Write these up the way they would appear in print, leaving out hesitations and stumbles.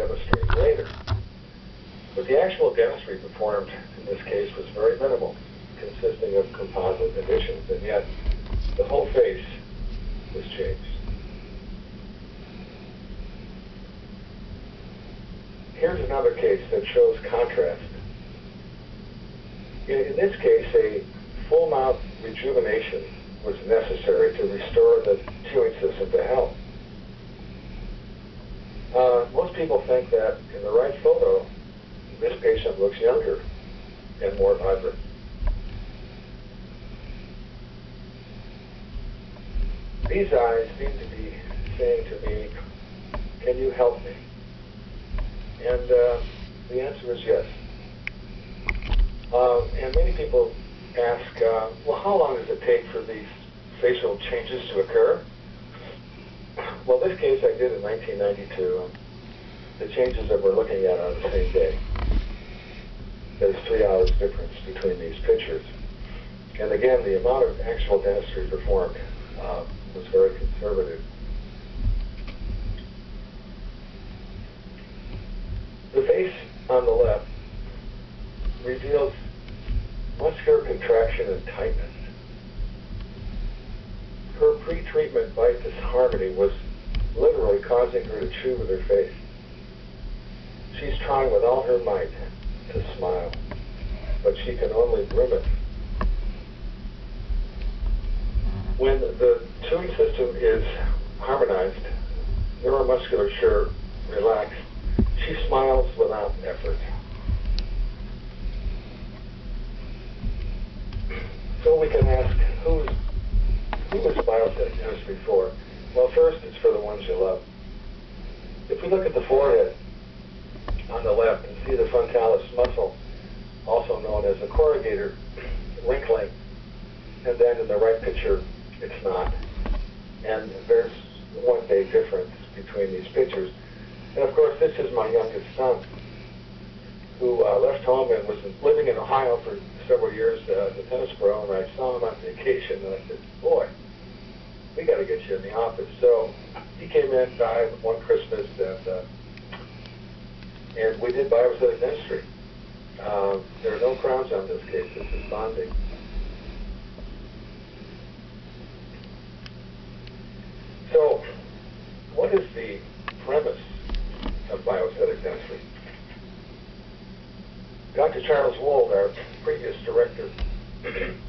demonstrate later. But the actual dentistry performed in this case was very minimal, consisting of composite additions, and yet the whole face was changed. Here's another case that shows contrast. In this case, a full mouth rejuvenation was necessary to restore the chewing system to health. Most people think that in the right photo, this patient looks younger and more vibrant. These eyes seem to be saying to me, can you help me? And the answer is yes. And many people ask, well, how long does it take for these facial changes to occur? Well, this case I did in 1992. The changes that we're looking at are the same day. There's 3 hours difference between these pictures. And again, the amount of actual dentistry performed was very conservative. The face on the left reveals muscular contraction and tightness. Her pre-treatment bite disharmony was literally causing her to chew with her face. She's trying with all her might to smile, but she can only grimace. When the chewing system is harmonized, neuromusculature relaxed, she smiles without effort. So we can ask, who is biosynthetic dentistry for? Well, first, it's for the ones you love. If we look at the forehead on the left and see the frontalis muscle, also known as the corrugator, wrinkling, and then in the right picture, it's not. And there's 1 day difference between these pictures. And of course, this is my youngest son, who left home and was living in Ohio for several years as a tennis pro, and I saw him on vacation, and I said, boy, we got to get you in the office. So he came in one Christmas, and we did biosynthetic dentistry. There are no crowns on this case. This is bonding. So what is the premise of biosynthetic dentistry? Dr. Charles Wold, our previous director,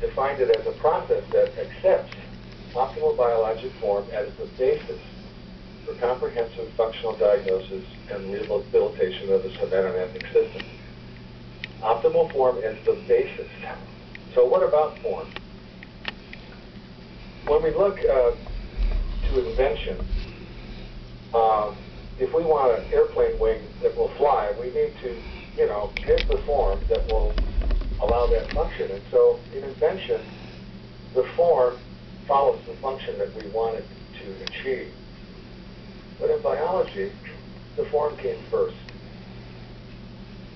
defined it as a process that accepts optimal biologic form as the basis for comprehensive functional diagnosis and rehabilitation of the hemodynamic system. Optimal form as the basis. So what about form? When we look to invention, if we want an airplane wing that will fly, we need to, give the form that will allow that function. And so in invention, the form follows the function that we wanted to achieve. But in biology, the form came first.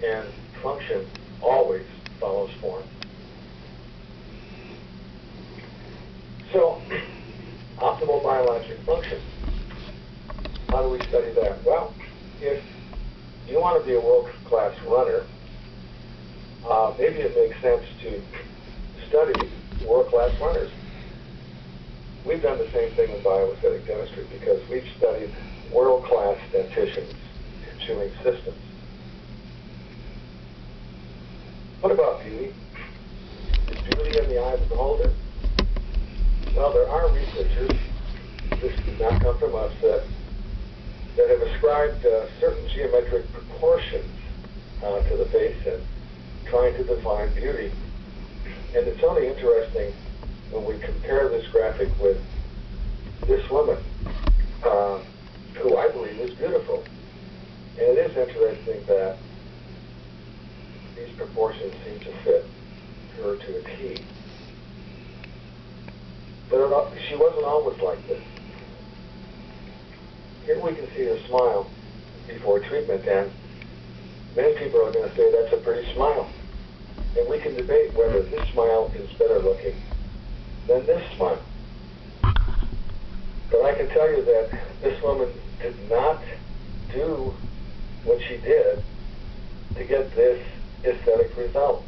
And function always follows form. So, optimal biologic function. How do we study that? Well, if you want to be a world-class runner, maybe it makes sense to study world-class runners. We've done the same thing in biosynthetic dentistry because we've studied world-class dentitions and chewing systems. What about beauty? Is beauty in the eye of the beholder? Well, there are researchers, this did not come from us, that have ascribed certain geometric proportions to the face and trying to define beauty. And it's only interesting when we compare this graphic with this woman, who I believe is beautiful. And it is interesting that these proportions seem to fit her to a T. But she wasn't always like this. Here we can see her smile before treatment, and many people are going to say that's a pretty smile. And we can debate whether this smile is better looking than this smile. But I can tell you that this woman did not do what she did to get this aesthetic result.